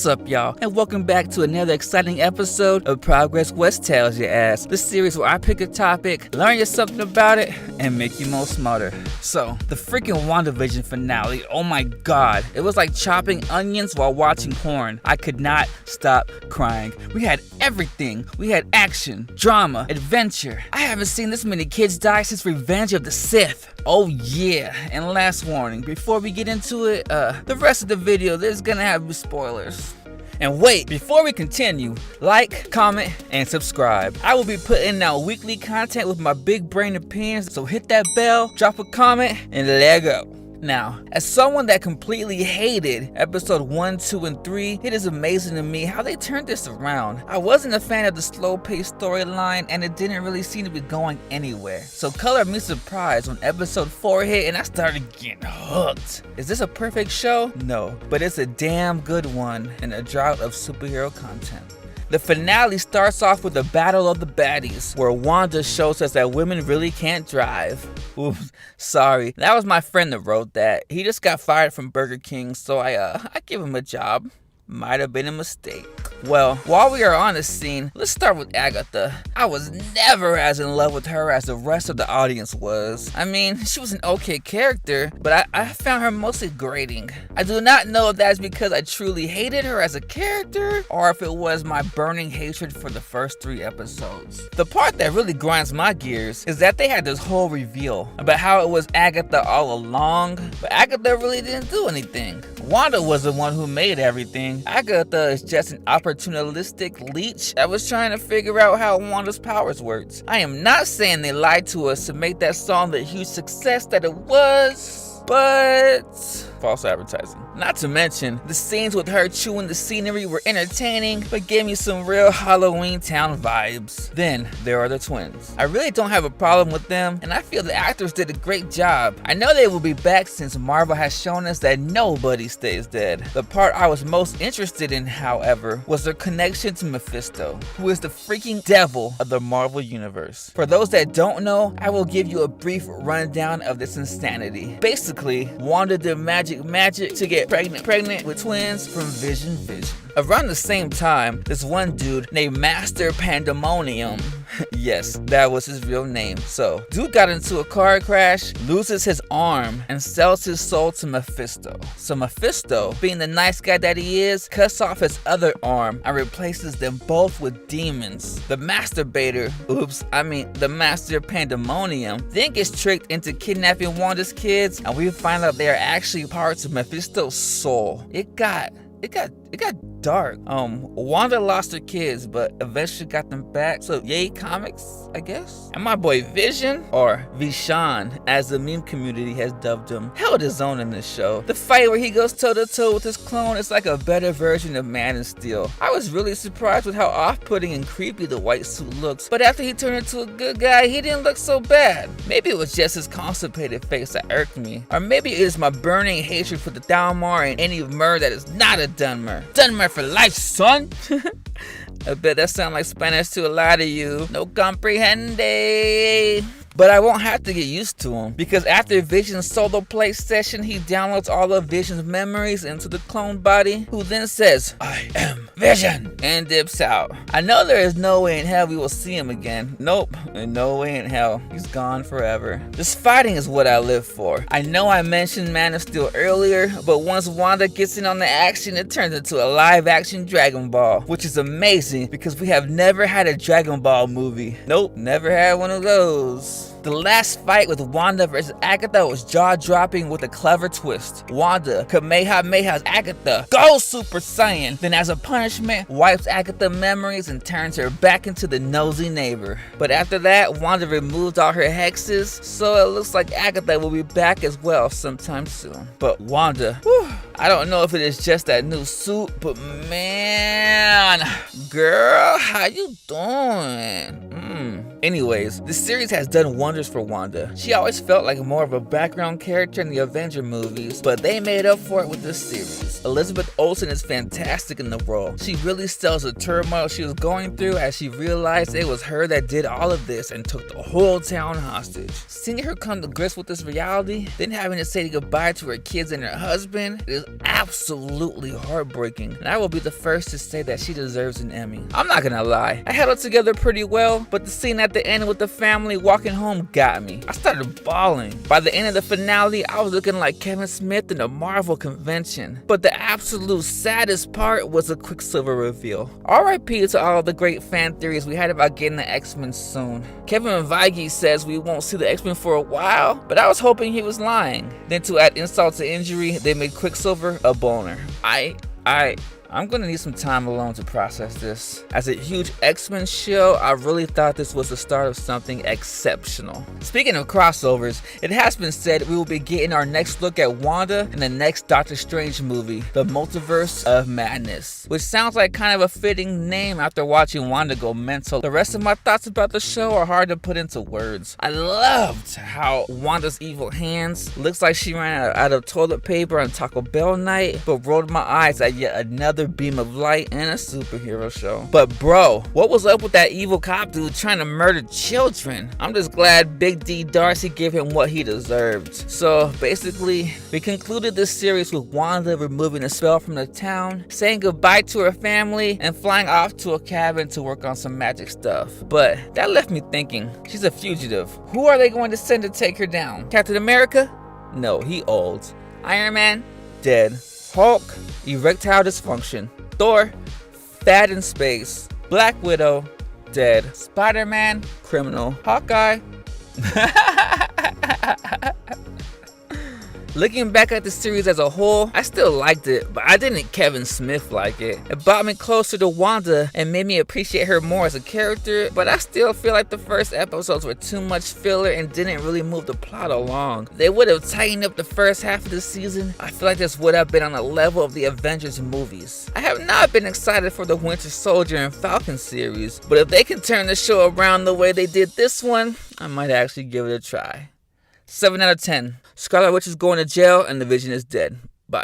What's up, y'all, and welcome back to another exciting episode of Progress West Tells Your Ass, the series where I pick a topic, learn you something about it, and make you more smarter. So, the freaking WandaVision finale, oh my god, it was like chopping onions while watching porn. I could not stop crying. We had everything. We had action, drama, adventure. I haven't seen this many kids die since Revenge of the Sith. Oh yeah, and last warning, before we get into it, the rest of the video, there's gonna have spoilers. And wait, before we continue, like, comment, and subscribe. I will be putting out weekly content with my big brain opinions, so hit that bell, drop a comment, and let go. Now, as someone that completely hated episode 1, 2, and 3, it is amazing to me how they turned this around. I wasn't a fan of the slow-paced storyline, and it didn't really seem to be going anywhere. So color me surprised when episode 4 hit and I started getting hooked. Is this a perfect show? No, but it's a damn good one in a drought of superhero content. The finale starts off with a battle of the baddies, where Wanda shows us that women really can't drive. Oops, sorry, that was my friend that wrote that. He just got fired from Burger King, so I give him a job. Might have been a mistake. Well, while we are on the scene, let's start with Agatha. I was never as in love with her as the rest of the audience was. I mean, she was an okay character, but I found her mostly grating. I do not know if that's because I truly hated her as a character, or if it was my burning hatred for the first 3 episodes. The part that really grinds my gears is that they had this whole reveal about how it was Agatha all along, but Agatha really didn't do anything. Wanda was the one who made everything. Agatha is just an opportunistic leech that was trying to figure out how Wanda's powers worked. I am not saying they lied to us to make that song the huge success that it was, but false advertising. Not to mention, the scenes with her chewing the scenery were entertaining, but gave me some real Halloween Town vibes. Then, there are the twins. I really don't have a problem with them, and I feel the actors did a great job. I know they will be back since Marvel has shown us that nobody stays dead. The part I was most interested in, however, was their connection to Mephisto, who is the freaking devil of the Marvel Universe. For those that don't know, I will give you a brief rundown of this insanity. Basically, Wanda did magic to get pregnant with twins from Vision. Around the same time, this one dude named Master Pandemonium, yes, that was his real name. So, dude got into a car crash, loses his arm, and sells his soul to Mephisto. So Mephisto, being the nice guy that he is, cuts off his other arm and replaces them both with demons. The Masturbator, the Master Pandemonium, then gets tricked into kidnapping Wanda's kids, and we find out they are actually parts of Mephisto's soul. It got dark. Wanda lost her kids, but eventually got them back. So yay comics, I guess. And my boy Vision, or Vishan, as the meme community has dubbed him, held his own in this show. The fight where he goes toe-to-toe with his clone is like a better version of Man of Steel. I was really surprised with how off-putting and creepy the white suit looks, but after he turned into a good guy, he didn't look so bad. Maybe it was just his constipated face that irked me, or maybe it is my burning hatred for the Dalmar and any Mer that is not a Dunmer. Dunmer for life, son! I bet that sounds like Spanish to a lot of you. No comprehende. But I won't have to get used to him, because after Vision's solo play session, he downloads all of Vision's memories into the clone body, who then says, "I am Vision," and dips out. I know there is no way in hell we will see him again. Nope, and no way in hell. He's gone forever. This fighting is what I live for. I know I mentioned Man of Steel earlier, but once Wanda gets in on the action, it turns into a live-action Dragon Ball, which is amazing because we have never had a Dragon Ball movie. Nope, never had one of those. The last fight with Wanda versus Agatha was jaw-dropping with a clever twist. Wanda Kamehamehas Agatha, go Super Saiyan, then as a punishment, wipes Agatha memories and turns her back into the nosy neighbor. But after that, Wanda removed all her hexes, so it looks like Agatha will be back as well sometime soon. But Wanda, I don't know if it is just that new suit, but man, girl, how you doing? Anyways, this series has done wonders for Wanda. She always felt like more of a background character in the Avenger movies, but they made up for it with this series. Elizabeth Olsen is fantastic in the role. She really sells the turmoil she was going through as she realized it was her that did all of this and took the whole town hostage. Seeing her come to grips with this reality, then having to say goodbye to her kids and her husband, it is absolutely heartbreaking, and I will be the first to say that she deserves an Emmy. I'm not gonna lie, I held it together pretty well, but the scene at the end with the family walking home got me. I started bawling. By the end of the finale, I was looking like Kevin Smith in a Marvel convention. But the absolute saddest part was the Quicksilver reveal. RIP to all of the great fan theories we had about getting the X-Men soon. Kevin Feige says we won't see the X-Men for a while, but I was hoping he was lying. Then to add insult to injury, they made Quicksilver a boner. I'm gonna need some time alone to process this. As a huge X-Men show, I really thought this was the start of something exceptional. Speaking of crossovers, it has been said we will be getting our next look at Wanda in the next Doctor Strange movie, The Multiverse of Madness, which sounds like kind of a fitting name after watching Wanda go mental. The rest of my thoughts about the show are hard to put into words. I loved how Wanda's evil hands looks like she ran out of toilet paper on Taco Bell night, but rolled my eyes at yet another beam of light and a superhero show. But bro, what was up with that evil cop dude trying to murder children? I'm just glad Big D Darcy gave him what he deserved. So basically, we concluded this series with Wanda removing a spell from the town, saying goodbye to her family, and flying off to a cabin to work on some magic stuff. But that left me thinking, she's a fugitive. Who are they going to send to take her down? Captain America? No, he old. Iron Man? Dead. Hulk, erectile dysfunction. Thor, fat in space. Black Widow, dead. Spider-Man, criminal. Hawkeye. Looking back at the series as a whole, I still liked it, but I didn't Kevin Smith like it. It brought me closer to Wanda and made me appreciate her more as a character, but I still feel like the first episodes were too much filler and didn't really move the plot along. They would have tightened up the first half of the season. I feel like this would have been on the level of the Avengers movies. I have not been excited for the Winter Soldier and Falcon series, but if they can turn the show around the way they did this one, I might actually give it a try. 7 out of 10. Scarlet Witch is going to jail and the Vision is dead. Bye.